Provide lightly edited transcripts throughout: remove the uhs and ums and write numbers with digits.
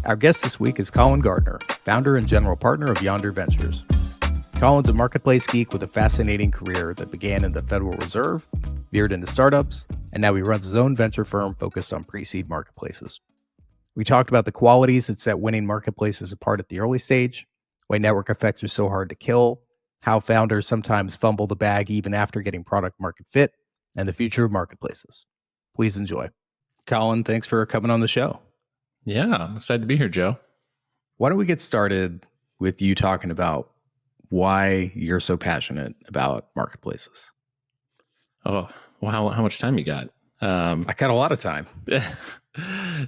Our guest this week is Colin Gardner, founder and general partner of Yonder Ventures. Colin's a marketplace geek with a fascinating career that began in the Federal Reserve, veered into startups, and now he runs his own venture firm focused on pre-seed marketplaces. We talked about the qualities that set winning marketplaces apart at the early stage, why network effects are so hard to kill, how founders sometimes fumble the bag even after getting product market fit, and the future of marketplaces. Please enjoy. Colin, thanks for coming on the show. Yeah, I'm excited to be here, Joe. Why don't we get started with you talking about why you're so passionate about marketplaces? Oh, well, how much time you got? I got a lot of time.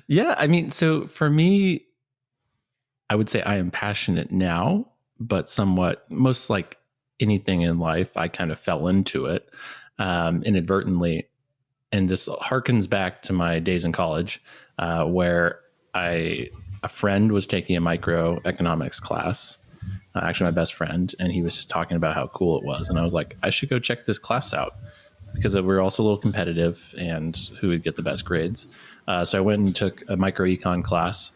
Yeah, I mean, so for me, I would say I am passionate now, but somewhat, most like anything in life, I kind of fell into it inadvertently. And this harkens back to my days in college where a friend was taking a microeconomics class, actually my best friend, and he was just talking about how cool it was. And I was like, I should go check this class out because we were also a little competitive and who would get the best grades. So I went and took a microecon class,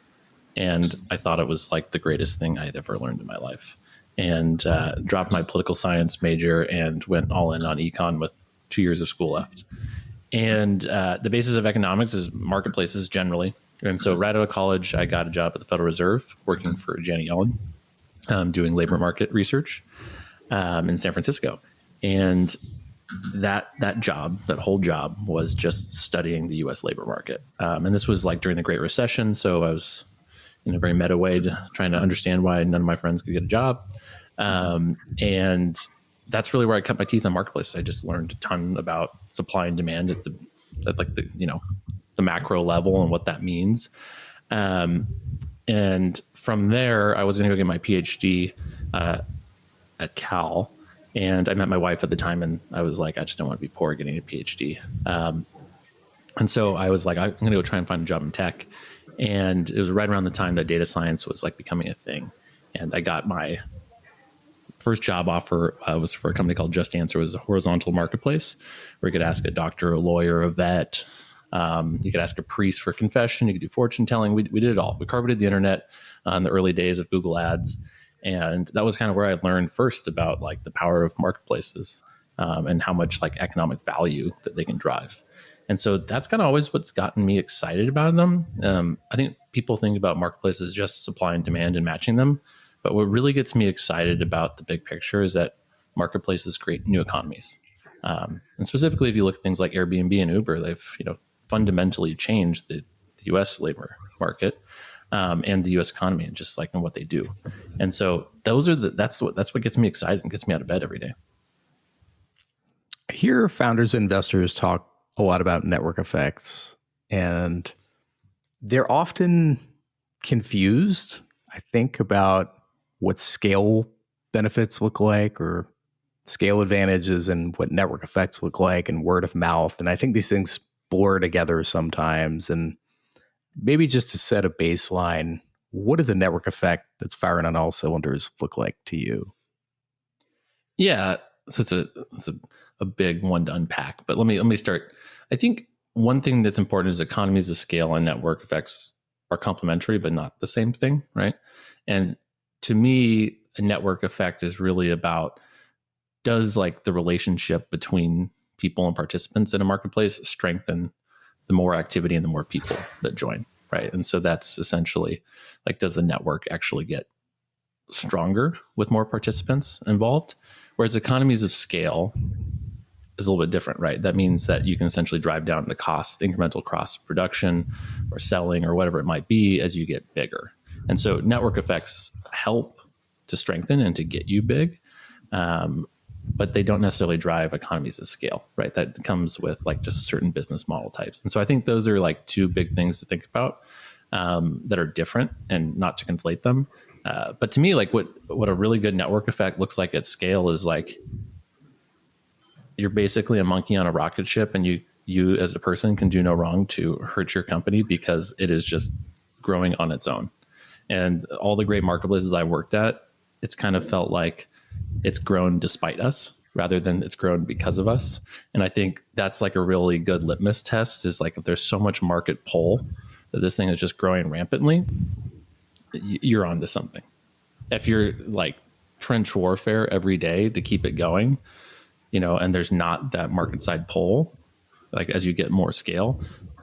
and I thought it was like the greatest thing I had ever learned in my life, and dropped my political science major and went all in on econ with 2 years of school left. And the basis of economics is marketplaces generally. And so right out of college, I got a job at the Federal Reserve working for Janet Yellen, doing labor market research in San Francisco. And that whole job was just studying the U.S. labor market. And this was like during the Great Recession. So I was in a very meta way trying to understand why none of my friends could get a job. And that's really where I cut my teeth on marketplaces. I just learned a ton about supply and demand at the macro level and what that means. And from there, I was going to go get my PhD at Cal. And I met my wife at the time, and I was like, I just don't want to be poor getting a PhD. And so I was like, I'm going to go try and find a job in tech. And it was right around the time that data science was like becoming a thing. And I got my first job offer was for a company called Just Answer. It was a horizontal marketplace where you could ask a doctor, a lawyer, a vet. You could ask a priest for confession. You could do fortune telling. We did it all. We carpeted the internet in the early days of Google Ads. And that was kind of where I learned first about like the power of marketplaces and how much like economic value that they can drive. And so that's kind of always what's gotten me excited about them. I think people think about marketplaces just supply and demand and matching them. But what really gets me excited about the big picture is that marketplaces create new economies. And specifically, if you look at things like Airbnb and Uber, they've fundamentally changed the U.S. labor market and the U.S. economy, and just like in what they do. And so that's what gets me excited and gets me out of bed every day. I hear founders and investors talk a lot about network effects, and they're often confused, I think, about what scale benefits look like or scale advantages and what network effects look like and word of mouth. And I think these things blur together sometimes. And maybe just to set a baseline, what does a network effect that's firing on all cylinders look like to you? Yeah, so it's a big one to unpack, but let me start. I think one thing that's important is economies of scale and network effects are complementary, but not the same thing, right? And to me, a network effect is really about, does like the relationship between people and participants in a marketplace strengthen the more activity and the more people that join, right? And so that's essentially like, does the network actually get stronger with more participants involved? Whereas economies of scale is a little bit different, right? That means that you can essentially drive down the cost, the incremental cost of production or selling or whatever it might be as you get bigger. And so network effects help to strengthen and to get you big, but they don't necessarily drive economies of scale, right? That comes with like just certain business model types. And so I think those are like two big things to think about that are different, and not to conflate them. But to me, like what a really good network effect looks like at scale is like, you're basically a monkey on a rocket ship, and you as a person can do no wrong to hurt your company because it is just growing on its own. And all the great marketplaces I worked at, it's kind of felt like it's grown despite us rather than it's grown because of us. And I think that's like a really good litmus test, is like, if there's so much market pull that this thing is just growing rampantly, you're onto something. If you're like trench warfare every day to keep it going, and there's not that market side pull, like as you get more scale,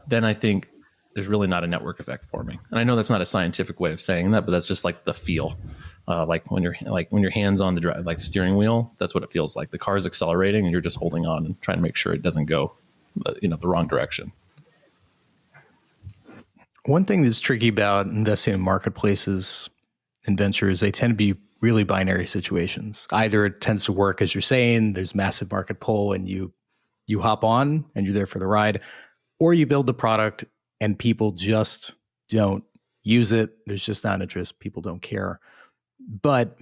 then I think there's really not a network effect forming. And I know that's not a scientific way of saying that, but that's just like the feel. Like when your hands on the drive, like steering wheel, that's what it feels like. The car's accelerating and you're just holding on and trying to make sure it doesn't go, the wrong direction. One thing that's tricky about investing in marketplaces and ventures, they tend to be really binary situations. Either it tends to work as you're saying, there's massive market pull and you hop on and you're there for the ride, or you build the product and people just don't use it. There's just not interest. People don't care. But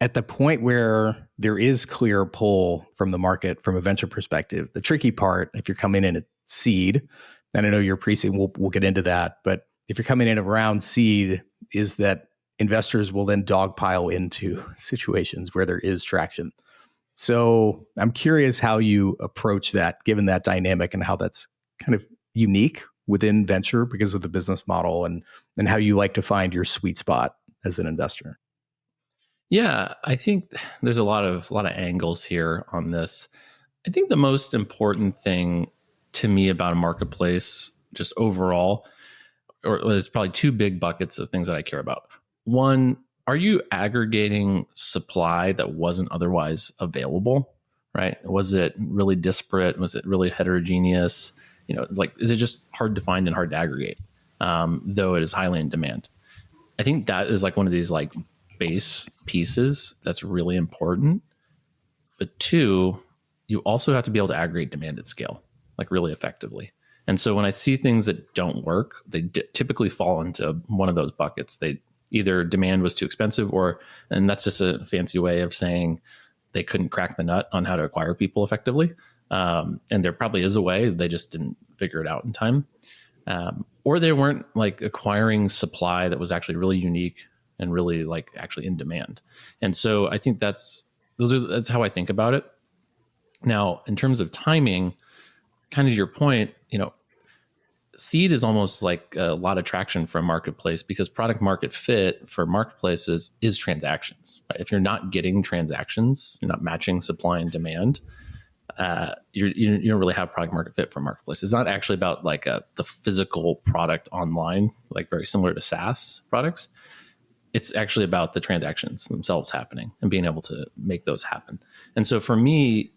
at the point where there is clear pull from the market, from a venture perspective, the tricky part, if you're coming in at seed, and I know you're pre-seed, we'll get into that, but if you're coming in around seed, is that investors will then dogpile into situations where there is traction. So I'm curious how you approach that, given that dynamic and how that's kind of unique within venture because of the business model and how you like to find your sweet spot as an investor. Yeah, I think there's a lot of angles here on this. I think the most important thing to me about a marketplace, just overall, or there's probably two big buckets of things that I care about. One, are you aggregating supply that wasn't otherwise available, right? Was it really disparate? Was it really heterogeneous? Like, is it just hard to find and hard to aggregate, though it is highly in demand? I think that is like one of these like base pieces that's really important. But two, you also have to be able to aggregate demand at scale, like really effectively. And so when I see things that don't work, they typically fall into one of those buckets. They either demand was too expensive, and that's just a fancy way of saying they couldn't crack the nut on how to acquire people effectively. And there probably is a way, they just didn't figure it out in time. Or they weren't like acquiring supply that was actually really unique and really like actually in demand. And so I think that's how I think about it. Now, in terms of timing, kind of your point, seed is almost like a lot of traction for a marketplace because product market fit for marketplaces is transactions. Right? If you're not getting transactions, you're not matching supply and demand, you don't really have product market fit for a marketplace. It's not actually about like the physical product online, like very similar to SaaS products. It's actually about the transactions themselves happening and being able to make those happen. And so for me,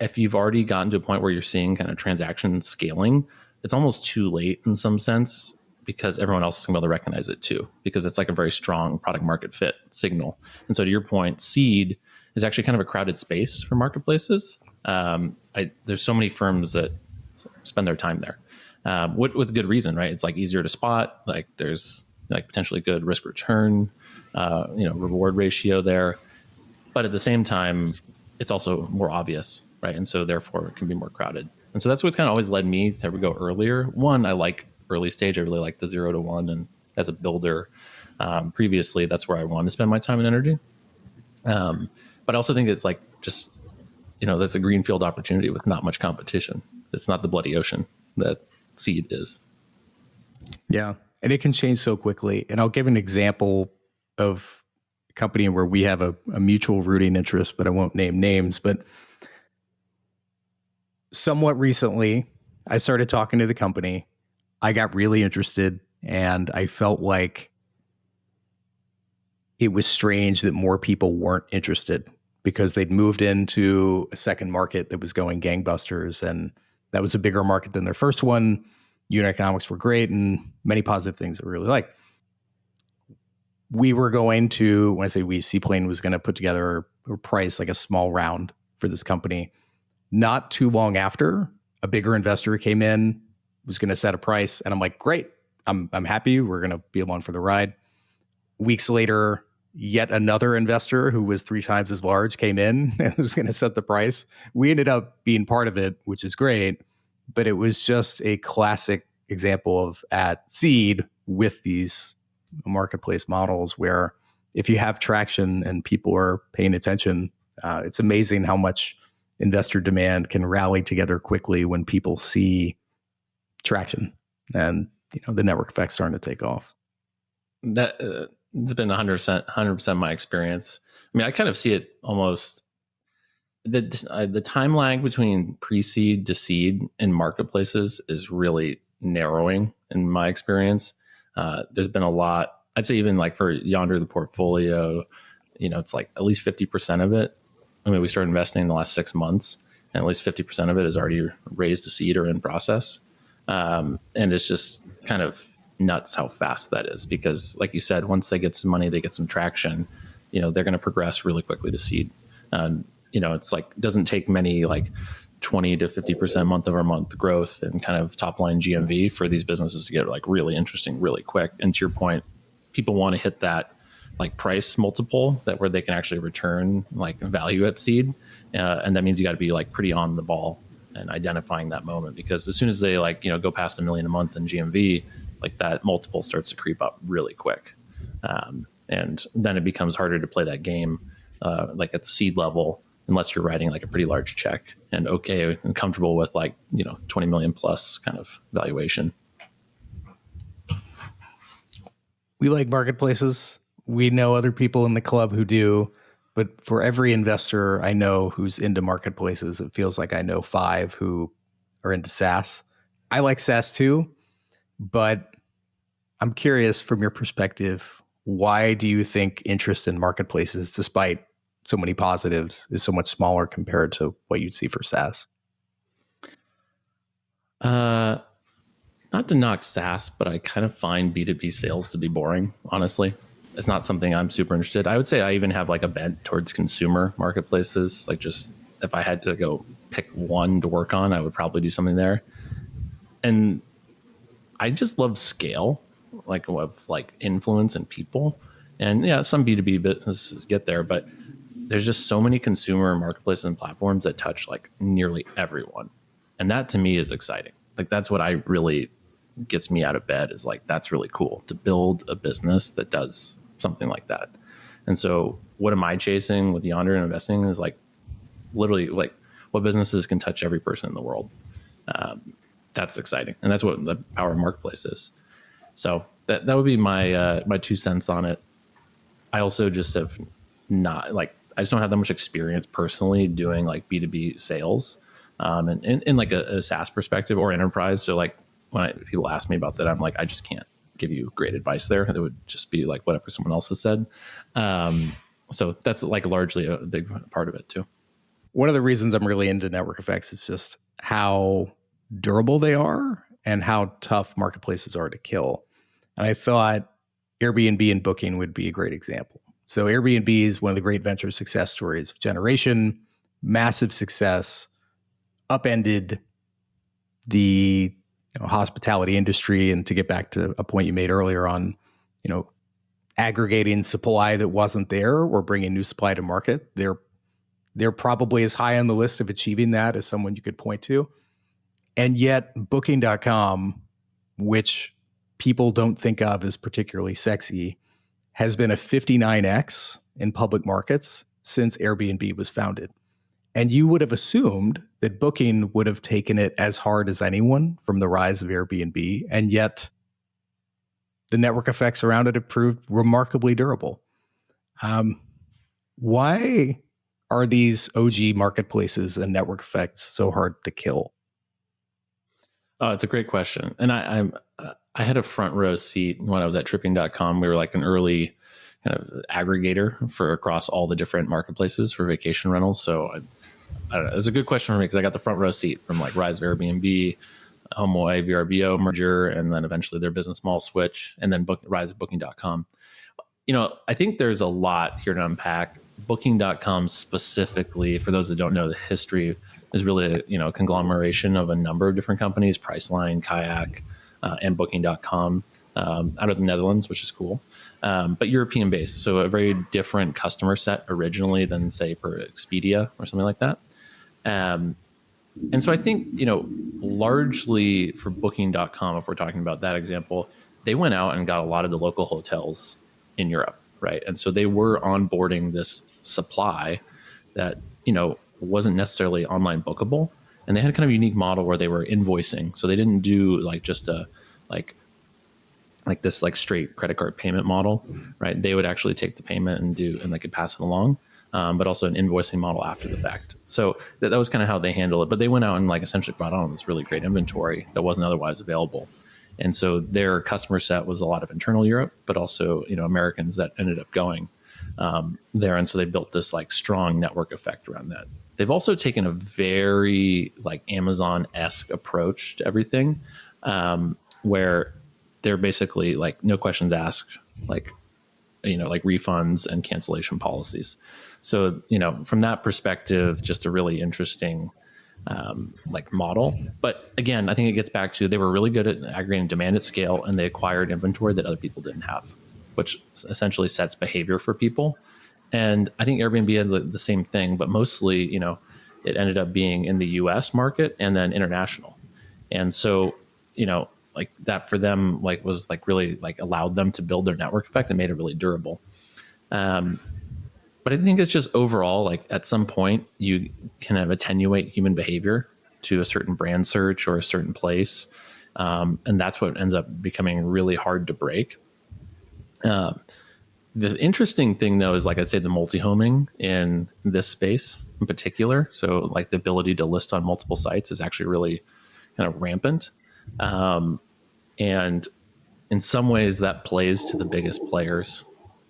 if you've already gotten to a point where you're seeing kind of transaction scaling, it's almost too late in some sense because everyone else is going to be able to recognize it too, because it's like a very strong product market fit signal. And so to your point, seed is actually kind of a crowded space for marketplaces. There's so many firms that spend their time there with good reason, right? It's like easier to spot, like there's like potentially good risk return, reward ratio there. But at the same time, it's also more obvious, right? And so therefore it can be more crowded. And so that's what's kind of always led me to go earlier. One, I like early stage. I really like the 0 to 1. And as a builder, previously, that's where I want to spend my time and energy. But I also think it's like just, that's a greenfield opportunity with not much competition. It's not the bloody ocean that seed is. Yeah. And it can change so quickly. And I'll give an example of company where we have a mutual rooting interest, but I won't name names. But somewhat recently, I started talking to the company. I got really interested and I felt like it was strange that more people weren't interested because they'd moved into a second market that was going gangbusters. And that was a bigger market than their first one. Unit economics were great and many positive things that we really liked. We were going to, when I say we, Seaplane was going to put together or price like a small round for this company. Not too long after, a bigger investor came in, was going to set a price, and I'm like, great, I'm happy. We're going to be along for the ride. Weeks later, yet another investor who was 3 times as large came in and was going to set the price. We ended up being part of it, which is great, but it was just a classic example of at seed with these marketplace models where if you have traction and people are paying attention, it's amazing how much investor demand can rally together quickly when people see traction and the network effects starting to take off. that it's been 100% my experience. I mean, I kind of see it almost the time lag between pre-seed to seed in marketplaces is really narrowing in my experience. There's been a lot. I'd say even like for Yonder, the portfolio, it's like at least 50% of it. I mean, we started investing in the last 6 months, and at least 50% of it is already raised to seed or in process. And it's just kind of nuts how fast that is, because like you said, once they get some money, they get some traction, they're going to progress really quickly to seed. It's like, doesn't take many like 20 to 50% month over month growth and kind of top line GMV for these businesses to get like really interesting really quick. And to your point, people want to hit that like price multiple that where they can actually return like value at seed. And that means you got to be like pretty on the ball and identifying that moment, because as soon as they like, go past $1 million a month in GMV, like that multiple starts to creep up really quick. And then it becomes harder to play that game like at the seed level, unless you're writing like a pretty large check and okay and comfortable with like, 20 million plus kind of valuation. We like marketplaces. We know other people in the club who do, but for every investor I know who's into marketplaces, it feels like I know 5 who are into SaaS. I like SaaS too, but I'm curious from your perspective, why do you think interest in marketplaces, despite so many positives, is so much smaller compared to what you'd see for SaaS? Not to knock SaaS, but I kind of find B2B sales to be boring, honestly. It's not something I'm super interested. I would say I even have like a bent towards consumer marketplaces. Like, just if I had to go pick one to work on, I would probably do something there. And I just love scale, like of like influence and people. And yeah, some B2B businesses get there, but there's just so many consumer marketplaces and platforms that touch like nearly everyone. And that to me is exciting. Like, that's what I really gets me out of bed, is like, that's really cool to build a business that does something like that. And so what am I chasing with Yonder and investing is like literally like what businesses can touch every person in the world. That's exciting. And that's what the power of marketplace is. So that would be my 2 cents on it. I also just have not like, I just don't have that much experience personally doing like B2B sales and in like a SaaS perspective or enterprise. So like when people ask me about that, I'm like, I just can't give you great advice there. It would just be like whatever someone else has said. So that's like largely a big part of it too. One of the reasons I'm really into network effects is just how durable they are and how tough marketplaces are to kill. And I thought Airbnb and Booking would be a great example. So Airbnb is one of the great venture success stories of generation, massive success, upended the hospitality industry. And to get back to a point you made earlier on, aggregating supply that wasn't there or bringing new supply to market, they're probably as high on the list of achieving that as someone you could point to. And yet Booking.com, which people don't think of as particularly sexy, has been a 59x in public markets since Airbnb was founded. And you would have assumed that Booking would have taken it as hard as anyone from the rise of Airbnb. And yet the network effects around it have proved remarkably durable. Why are these OG marketplaces and network effects so hard to kill? Oh, it's a great question. And I had a front row seat when I was at tripping.com. We were like an early kind of aggregator for across all the different marketplaces for vacation rentals. So I don't know. It's a good question for me because I got the front row seat from like rise of Airbnb, HomeAway, VRBO merger, and then eventually their business model switch, and then rise of Booking.com. I think there's a lot here to unpack. Booking.com specifically, for those that don't know the history, is really a conglomeration of a number of different companies: Priceline, Kayak, and Booking.com out of the Netherlands, which is cool, but European based. So a very different customer set originally than say for Expedia or something like that. And so I think, largely for Booking.com, if we're talking about that example, they went out and got a lot of the local hotels in Europe, right? And so they were onboarding this supply that, wasn't necessarily online bookable. And they had kind of a unique model where they were invoicing. So they didn't do like just a like this like straight credit card payment model, right? They would actually take the payment and they could pass it along, but also an invoicing model after the fact. So that was kind of how they handle it. But they went out and like essentially brought on this really great inventory that wasn't otherwise available. And so their customer set was a lot of internal Europe, but also, Americans that ended up going there. And so they built this like strong network effect around that. They've also taken a very like Amazon-esque approach to everything, where they're basically like no questions asked, like refunds and cancellation policies. So from that perspective, just a really interesting like model. But again, I think it gets back to they were really good at aggregating demand at scale, and they acquired inventory that other people didn't have, which essentially sets behavior for people. And I think Airbnb had the same thing, but mostly, it ended up being in the US market and then international. And so, like that for them, like was like really like allowed them to build their network effect and made it really durable. But I think it's just overall, like at some point you kind of attenuate human behavior to a certain brand search or a certain place. And that's what ends up becoming really hard to break. The interesting thing though, is like, I'd say the multi-homing in this space in particular. So like the ability to list on multiple sites is actually really kind of rampant. And in some ways that plays to the biggest players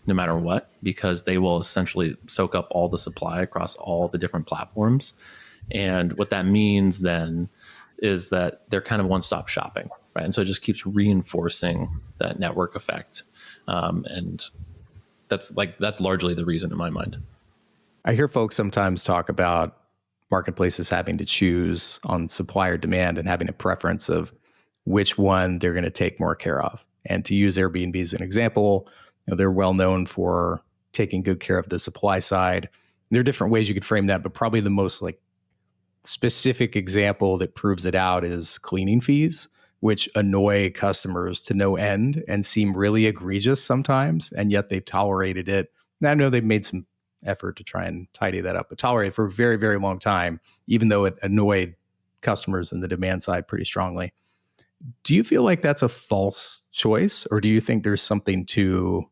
no matter what, because they will essentially soak up all the supply across all the different platforms. And what that means then is that they're kind of one-stop shopping, right? And so it just keeps reinforcing that network effect. And that's largely the reason in my mind. I hear folks sometimes talk about marketplaces having to choose on supplier demand and having a preference of which one they're going to take more care of. And to use Airbnb as an example, they're well known for taking good care of the supply side. There are different ways you could frame that, but probably the most like specific example that proves it out is cleaning fees, which annoy customers to no end and seem really egregious sometimes, and yet they've tolerated it. And I know they've made some effort to try and tidy that up, but tolerated for a very, very long time, even though it annoyed customers in the demand side pretty strongly. Do you feel like that's a false choice, or do you think there's something to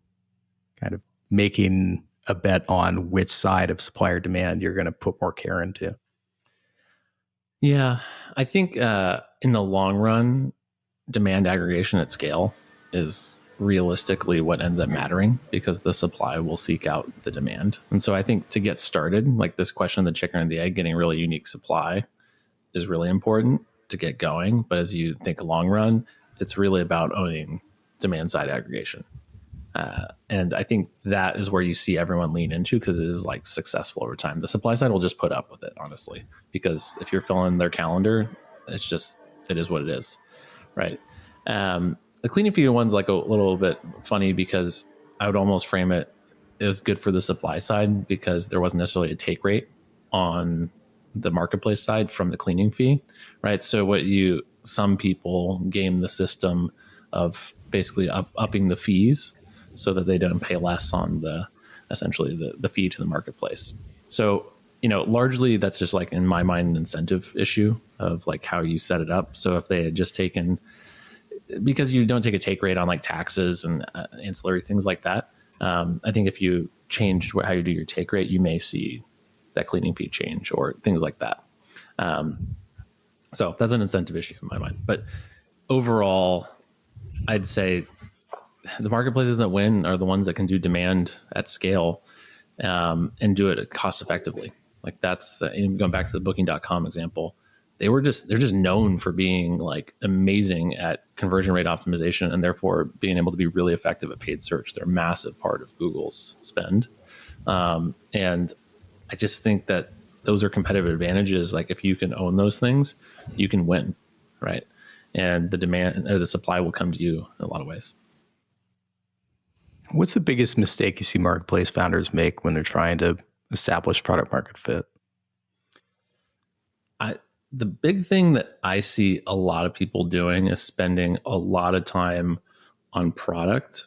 kind of making a bet on which side of supplier demand you're going to put more care into? Yeah, I think in the long run, demand aggregation at scale is realistically what ends up mattering, because the supply will seek out the demand. And so I think to get started, like this question of the chicken and the egg, getting really unique supply is really important to get going. But as you think long run, it's really about owning demand side aggregation. And I think that is where you see everyone lean into, because it is like successful over time. The supply side will just put up with it, honestly, because if you're filling their calendar, it is what it is. Right. The cleaning fee one's like a little bit funny, because I would almost frame it as good for the supply side, because there wasn't necessarily a take rate on the marketplace side from the cleaning fee. Right. So some people game the system of basically upping the fees so that they don't pay less on essentially the fee to the marketplace. So, largely that's just like in my mind, an incentive issue of like how you set it up. So if they had just taken, because you don't take a take rate on like taxes and ancillary things like that. I think if you changed how you do your take rate, you may see that cleaning fee change or things like that. So that's an incentive issue in my mind. But overall, I'd say the marketplaces that win are the ones that can do demand at scale and do it cost effectively. Like that's going back to the booking.com example. They're just known for being like amazing at conversion rate optimization, and therefore being able to be really effective at paid search. They're a massive part of Google's spend. And I just think that those are competitive advantages. Like if you can own those things, you can win, right? And the demand or the supply will come to you in a lot of ways. What's the biggest mistake you see marketplace founders make when they're trying to establish product market fit? The big thing that I see a lot of people doing is spending a lot of time on product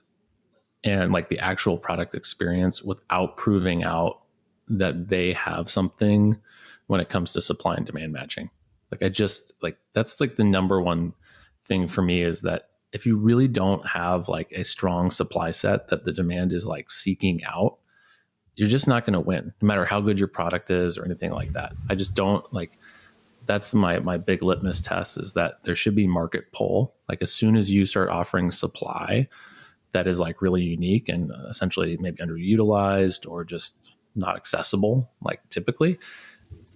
and like the actual product experience without proving out that they have something when it comes to supply and demand matching. Like that's like the number one thing for me, is that if you really don't have like a strong supply set that the demand is like seeking out, you're just not going to win, no matter how good your product is or anything like that. I just don't like, that's my big litmus test, is that there should be market pull. Like as soon as you start offering supply that is like really unique and essentially maybe underutilized or just not accessible, like typically,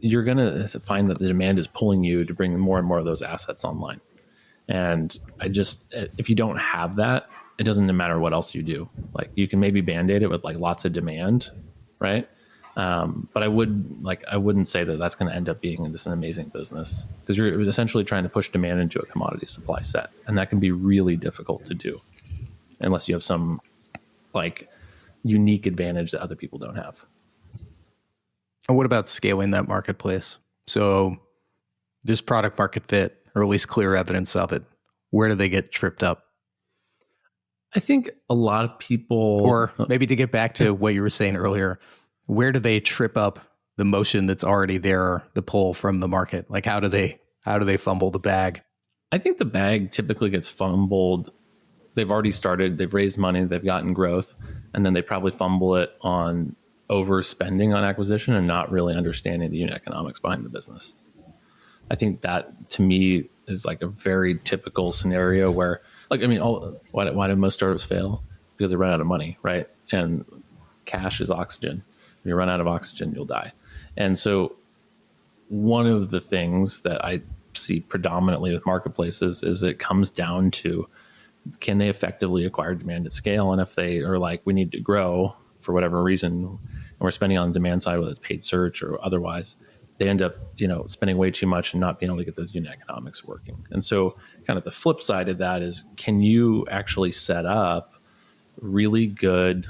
you're going to find that the demand is pulling you to bring more and more of those assets online. And if you don't have that, it doesn't matter what else you do. Like you can maybe band-aid it with like lots of demand, right? But I wouldn't say that that's going to end up being an amazing business, because you're essentially trying to push demand into a commodity supply set, and that can be really difficult to do unless you have some like unique advantage that other people don't have. And what about scaling that marketplace? So there's product market fit, or at least clear evidence of it. Where do they get tripped up? I think a lot of people, or maybe to get back to what you were saying earlier, where do they trip up the motion that's already there, the pull from the market? Like how do they fumble the bag? I think the bag typically gets fumbled. They've already started, they've raised money, they've gotten growth, and then they probably fumble it on overspending on acquisition and not really understanding the unit economics behind the business. I think that to me is like a very typical scenario where, like, I mean, why do most startups fail? It's because they run out of money, right? And cash is oxygen. When you run out of oxygen, you'll die. And so one of the things that I see predominantly with marketplaces is it comes down to, can they effectively acquire demand at scale? And if they are like, we need to grow for whatever reason, and we're spending on the demand side, whether it's paid search or otherwise, they end up, spending way too much and not being able to get those unit economics working. And so kind of the flip side of that is, can you actually set up really good,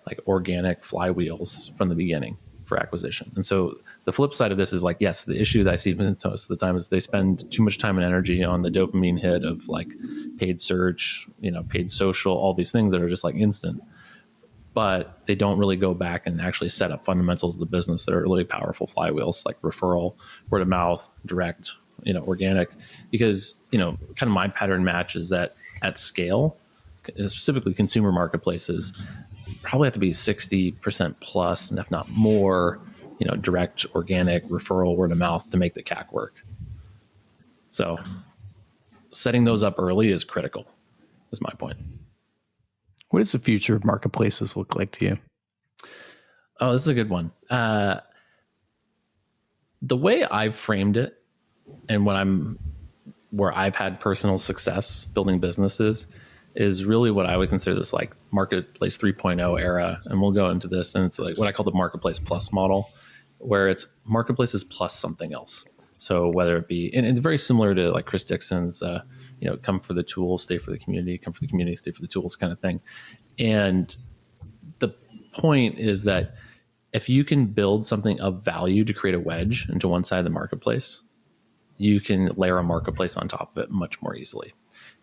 like organic flywheels from the beginning for acquisition? And so the flip side of this is like, yes, the issue that I see most of the time is they spend too much time and energy on the dopamine hit of like paid search, paid social, all these things that are just like instant. But they don't really go back and actually set up fundamentals of the business that are really powerful flywheels, like referral, word of mouth, direct, organic. Because, kind of my pattern match is that at scale, specifically consumer marketplaces, probably have to be 60% plus, and if not more, direct, organic, referral, word of mouth to make the CAC work. So setting those up early is critical, is my point. What does the future of marketplaces look like to you? Oh, this is a good one. The way I've framed it, and where I've had personal success building businesses, is really what I would consider this like marketplace 3.0 era. And we'll go into this, and it's like what I call the marketplace plus model, where it's marketplaces plus something else. So whether it be, and it's very similar to like Chris Dixon's, come for the tools, stay for the community, come for the community, stay for the tools kind of thing. And the point is that if you can build something of value to create a wedge into one side of the marketplace, you can layer a marketplace on top of it much more easily.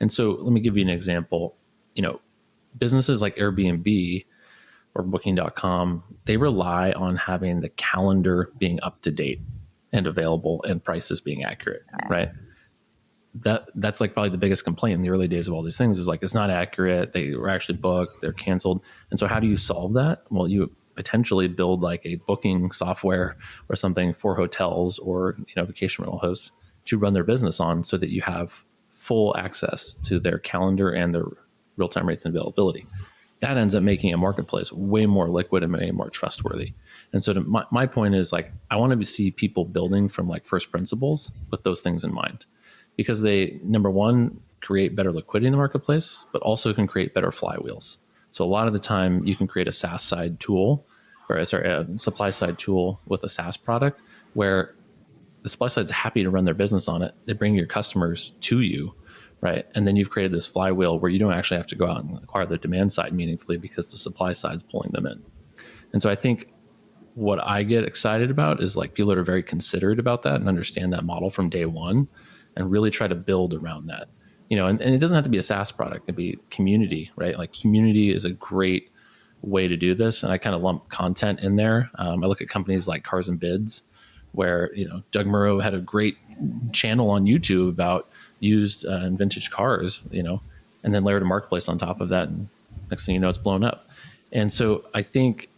And so let me give you an example. Businesses like Airbnb or Booking.com, they rely on having the calendar being up to date and available and prices being accurate, right? That's like probably the biggest complaint in the early days of all these things is like, it's not accurate. They were actually booked, they're canceled. And so how do you solve that? Well, you potentially build like a booking software or something for hotels or, vacation rental hosts to run their business on, so that you have full access to their calendar and their real-time rates and availability. That ends up making a marketplace way more liquid and way more trustworthy. And so my point is like, I want to see people building from like first principles with those things in mind, because they, number one, create better liquidity in the marketplace, but also can create better flywheels. So a lot of the time you can create a SaaS side tool, a supply side tool with a SaaS product where the supply side is happy to run their business on it. They bring your customers to you, right? And then you've created this flywheel where you don't actually have to go out and acquire the demand side meaningfully, because the supply side is pulling them in. And so I think what I get excited about is like people that are very considerate about that and understand that model from day one and really try to build around that. And it doesn't have to be a SaaS product. It could be community, right? Like community is a great way to do this. And I kind of lump content in there. I look at companies like Cars and Bids, where, Doug Murrow had a great channel on YouTube about used and vintage cars, and then layered a marketplace on top of that. And next thing you know, it's blown up. And so I think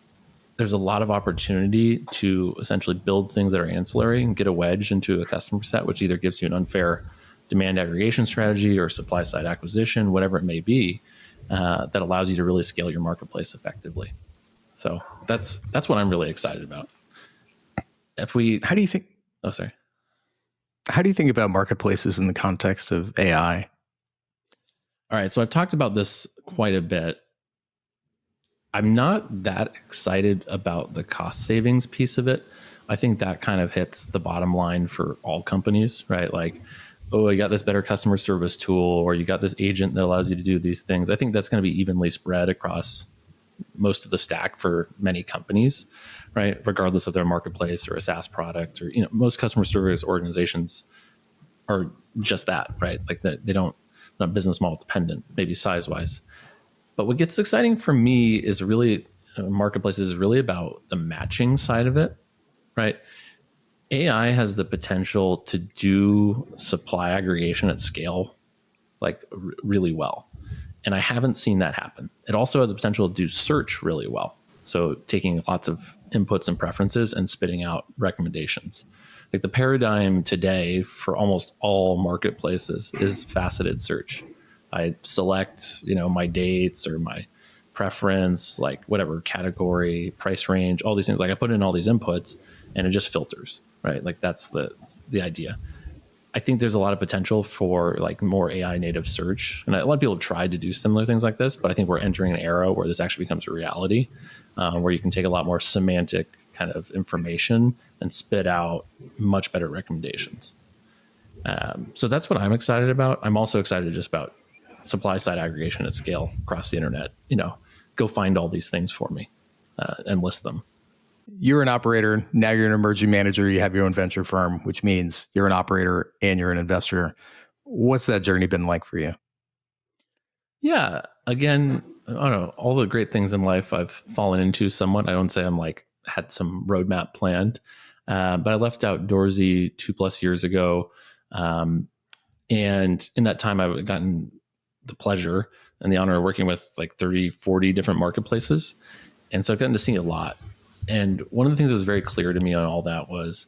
there's a lot of opportunity to essentially build things that are ancillary and get a wedge into a customer set, which either gives you an unfair demand aggregation strategy or supply side acquisition, whatever it may be, that allows you to really scale your marketplace effectively. So that's what I'm really excited about. How do you think? Oh, sorry. How do you think about marketplaces in the context of AI? All right. So I've talked about this quite a bit. I'm not that excited about the cost savings piece of it. I think that kind of hits the bottom line for all companies, right? Like, oh, you got this better customer service tool, or you got this agent that allows you to do these things. I think that's going to be evenly spread across most of the stack for many companies, right? Regardless of their marketplace or a SaaS product, or most customer service organizations are just that, right? Like that they don't, not business model dependent, maybe size wise. But what gets exciting for me is really marketplaces is really about the matching side of it, right? AI has the potential to do supply aggregation at scale, like really well. And I haven't seen that happen. It also has the potential to do search really well. So taking lots of inputs and preferences and spitting out recommendations. Like the paradigm today for almost all marketplaces is faceted search. I select, my dates or my preference, like whatever category, price range, all these things. Like I put in all these inputs and it just filters, right? Like that's the idea. I think there's a lot of potential for like more AI native search. And a lot of people have tried to do similar things like this, but I think we're entering an era where this actually becomes a reality, where you can take a lot more semantic kind of information and spit out much better recommendations. So that's what I'm excited about. I'm also excited just about supply side aggregation at scale across the internet. Go find all these things for me and list them. You're an operator. Now you're an emerging manager. You have your own venture firm, which means you're an operator and you're an investor. What's that journey been like for you? Yeah. Again, I don't know, all the great things in life I've fallen into somewhat. I don't say I'm like had some roadmap planned, but I left Outdoorsy 2+ years ago. And in that time, I've gotten the pleasure and the honor of working with like 30, 40 different marketplaces. And so I've gotten to see a lot. And one of the things that was very clear to me on all that was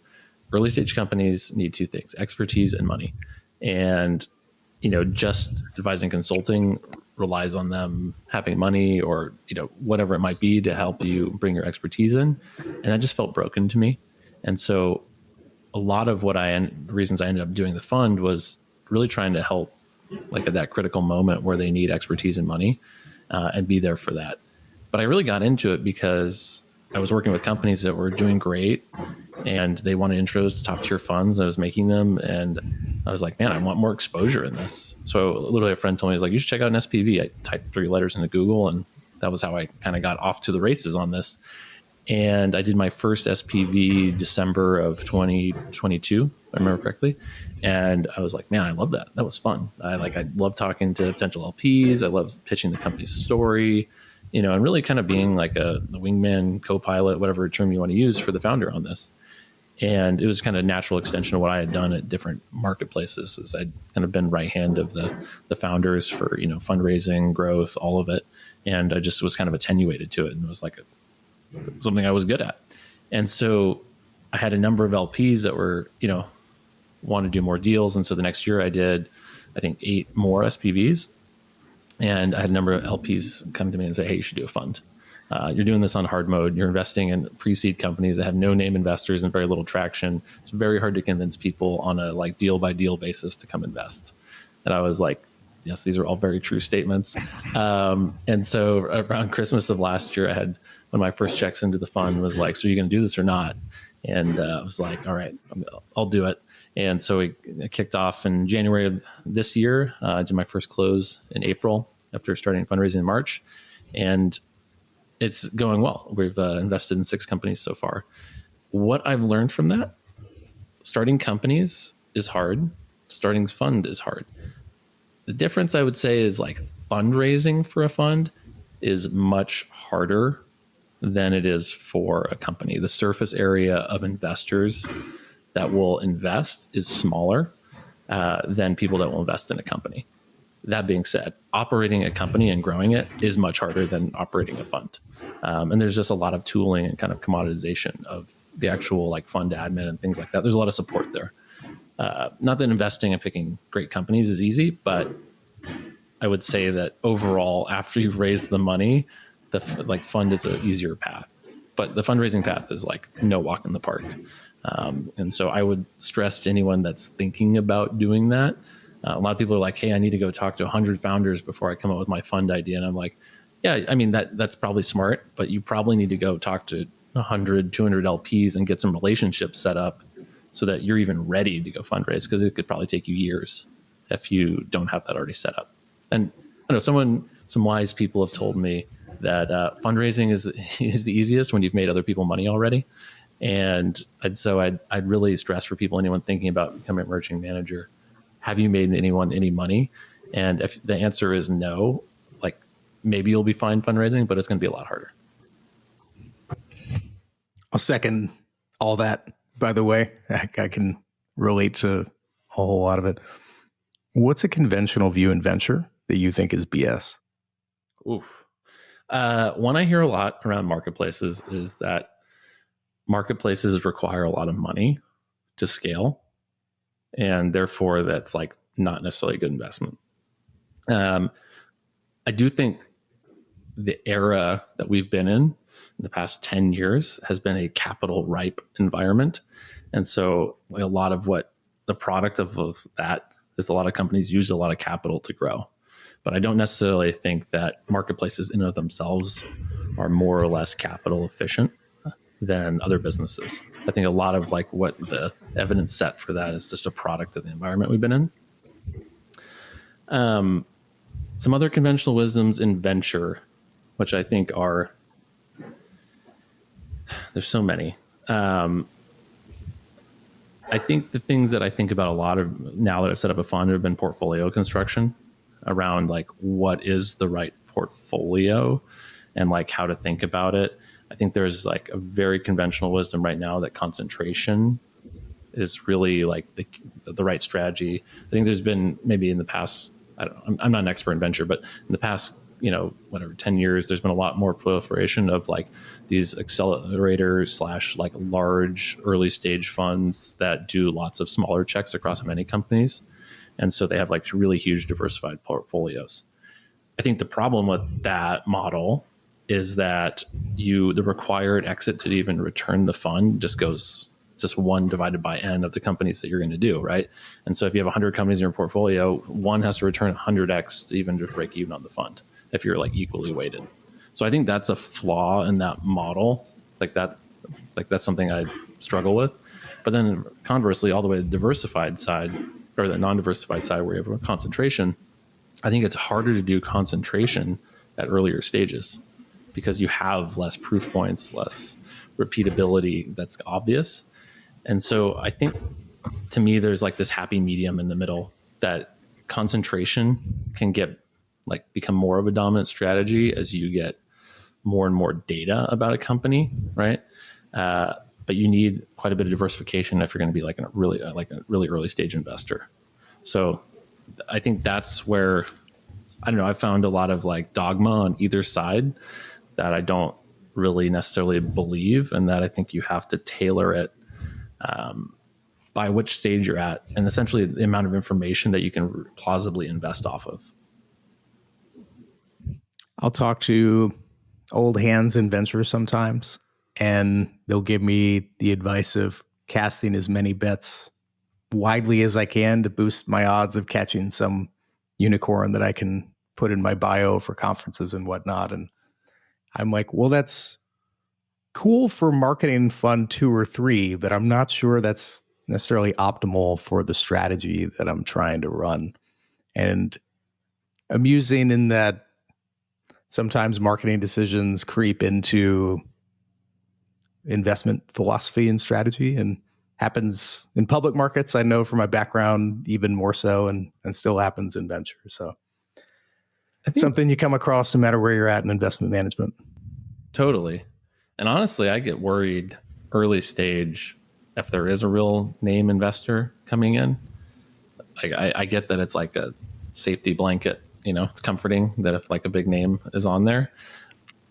early stage companies need two things: expertise and money. And, just advising consulting relies on them having money or, whatever it might be to help you bring your expertise in. And that just felt broken to me. And so a lot of reasons I ended up doing the fund was really trying to help like at that critical moment where they need expertise and money and be there for that. But I really got into it because I was working with companies that were doing great and they wanted intros to top tier funds. I was making them and I was like, man, I want more exposure in this. So literally a friend told me, he was like, you should check out an SPV. I typed 3 letters into Google and that was how I kind of got off to the races on this. And I did my first SPV December of 2022, if I remember correctly. And I was like, man, I love that. That was fun. I love talking to potential LPs. I love pitching the company's story, and really kind of being like a wingman, co-pilot, whatever term you want to use for the founder on this. And it was kind of a natural extension of what I had done at different marketplaces, as I'd kind of been right hand of the founders for, fundraising, growth, all of it. And I just was kind of attenuated to it. And it was like something I was good at. And so I had a number of LPs that were, wanted to do more deals. And so the next year I did, I think 8 more SPVs. And I had a number of LPs come to me and say, hey, you should do a fund. You're doing this on hard mode. You're investing in pre-seed companies that have no name investors and very little traction. It's very hard to convince people on a like deal by deal basis to come invest. And I was like, yes, these are all very true statements. And so around Christmas of last year, I had one of my first checks into the fund was like, so are you going to do this or not? And I was like, all right, I'll do it. And so we kicked off in January of this year. I did my first close in April after starting fundraising in March. And it's going well. We've invested in 6 companies so far. What I've learned from that, starting companies is hard. Starting fund is hard. The difference I would say is like fundraising for a fund is much harder than it is for a company. The surface area of investors that will invest is smaller than people that will invest in a company. That being said, operating a company and growing it is much harder than operating a fund. And there's just a lot of tooling and kind of commoditization of the actual like fund admin and things like that. There's a lot of support there. Not that investing and picking great companies is easy, but I would say that overall, after you've raised the money, the fund is an easier path. But the fundraising path is like no walk in the park. And so I would stress to anyone that's thinking about doing that. A lot of people are like, hey, I need to go talk to 100 founders before I come up with my fund idea. And I'm like, yeah, I mean, that's probably smart, but you probably need to go talk to 100, 200 LPs and get some relationships set up so that you're even ready to go fundraise, because it could probably take you years if you don't have that already set up. And I know some wise people have told me that fundraising is the easiest when you've made other people money already. And I'd really stress for people, anyone thinking about becoming an emerging manager, have you made anyone any money? And if the answer is no, like maybe you'll be fine fundraising, but it's going to be a lot harder. I'll second all that, by the way. I can relate to a whole lot of it. What's a conventional view in venture that you think is BS? Oof. One I hear a lot around marketplaces is that marketplaces require a lot of money to scale, and therefore that's like not necessarily a good investment. I do think the era that we've been in the past 10 years has been a capital ripe environment. And so a lot of what the product of that is, a lot of companies use a lot of capital to grow. But I don't necessarily think that marketplaces in and of themselves are more or less capital efficient than other businesses. I think a lot of like what the evidence set for that is just a product of the environment we've been in. Some other conventional wisdoms in venture, which I think are, there's so many. I think the things that I think about a lot of now that I've set up a fund have been portfolio construction around like what is the right portfolio and like how to think about it. I think there's like a very conventional wisdom right now that concentration is really like the right strategy. I think there's been maybe in the past, I'm not an expert in venture, but in the past, 10 years, there's been a lot more proliferation of like these accelerators / like large early stage funds that do lots of smaller checks across many companies. And so they have like really huge diversified portfolios. I think the problem with that model is that the required exit to even return the fund just 1 divided by n of the companies that you're going to do, right? And so if you have 100 companies in your portfolio, one has to return 100x to even to break even on the fund if you're like equally weighted. So I think that's a flaw in that model. That's something I struggle with. But then conversely, all the way to the diversified side or the non-diversified side where you have a concentration, I think it's harder to do concentration at earlier stages because you have less proof points, less repeatability that's obvious. And so I think to me, there's like this happy medium in the middle that concentration can become more of a dominant strategy as you get more and more data about a company, right? But you need quite a bit of diversification if you're going to be like a really early stage investor. So I think that's where, I don't know, I found a lot of like dogma on either side that I don't really necessarily believe, and that I think you have to tailor it by which stage you're at, and essentially the amount of information that you can plausibly invest off of. I'll talk to old hands in venture sometimes, and they'll give me the advice of casting as many bets widely as I can to boost my odds of catching some unicorn that I can put in my bio for conferences and whatnot. And I'm like, well, that's cool for marketing fund 2 or 3, but I'm not sure that's necessarily optimal for the strategy that I'm trying to run. And amusing in that sometimes marketing decisions creep into investment philosophy and strategy, and happens in public markets. I know from my background, even more so, and still happens in venture. So something you come across no matter where you're at in investment management. Totally. And honestly, I get worried early stage if there is a real name investor coming in. I get that it's like a safety blanket. It's comforting that if like a big name is on there,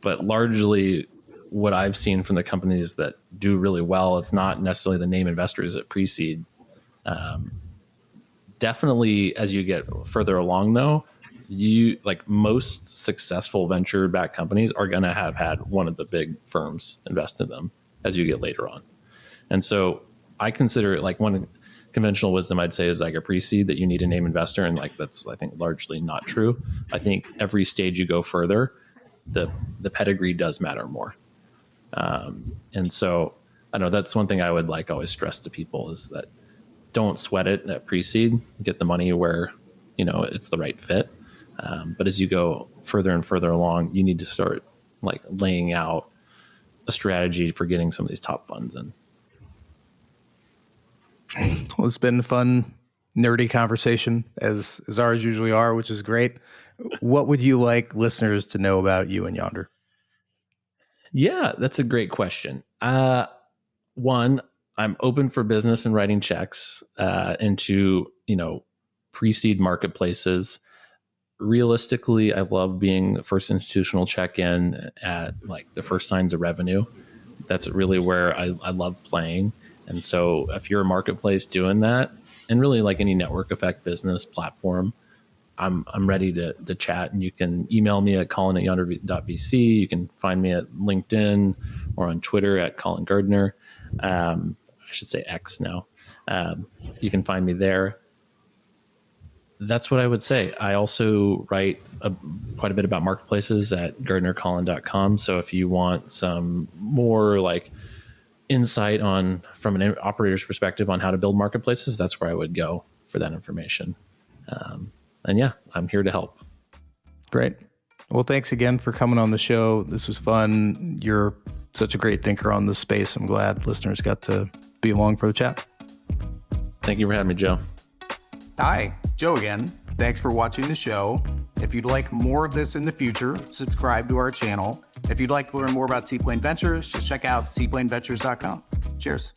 but largely what I've seen from the companies that do really well, it's not necessarily the name investors at pre-seed. Definitely as you get further along though, you like most successful venture backed companies are going to have had one of the big firms invest in them as you get later on. And so I consider it like one conventional wisdom I'd say is like a pre-seed that you need a name investor. And like, that's, I think, largely not true. I think every stage you go further, the pedigree does matter more. And so I know that's one thing I would like always stress to people is that don't sweat it at pre-seed, get the money where, it's the right fit. But as you go further and further along, you need to start like laying out a strategy for getting some of these top funds in. Well, it's been a fun, nerdy conversation as ours usually are, which is great. What would you like listeners to know about you and Yonder? Yeah, that's a great question. One, I'm open for business and writing checks into, pre-seed marketplaces. Realistically, I love being the first institutional check-in at like the first signs of revenue. That's really where I love playing. And so if you're a marketplace doing that, and really like any network effect business platform, I'm ready to chat, and you can email me at colin@yonder.vc. You can find me at LinkedIn or on Twitter at Colin Gardner. I should say X now. You can find me there. That's what I would say. I also write quite a bit about marketplaces at gardnercolin.com. So if you want some more like insight from an operator's perspective on how to build marketplaces, that's where I would go for that information. And yeah, I'm here to help. Great. Well, thanks again for coming on the show. This was fun. You're such a great thinker on this space. I'm glad listeners got to be along for the chat. Thank you for having me, Joe. Hi, Joe again. Thanks for watching the show. If you'd like more of this in the future, subscribe to our channel. If you'd like to learn more about Seaplane Ventures, just check out seaplaneventures.com. Cheers.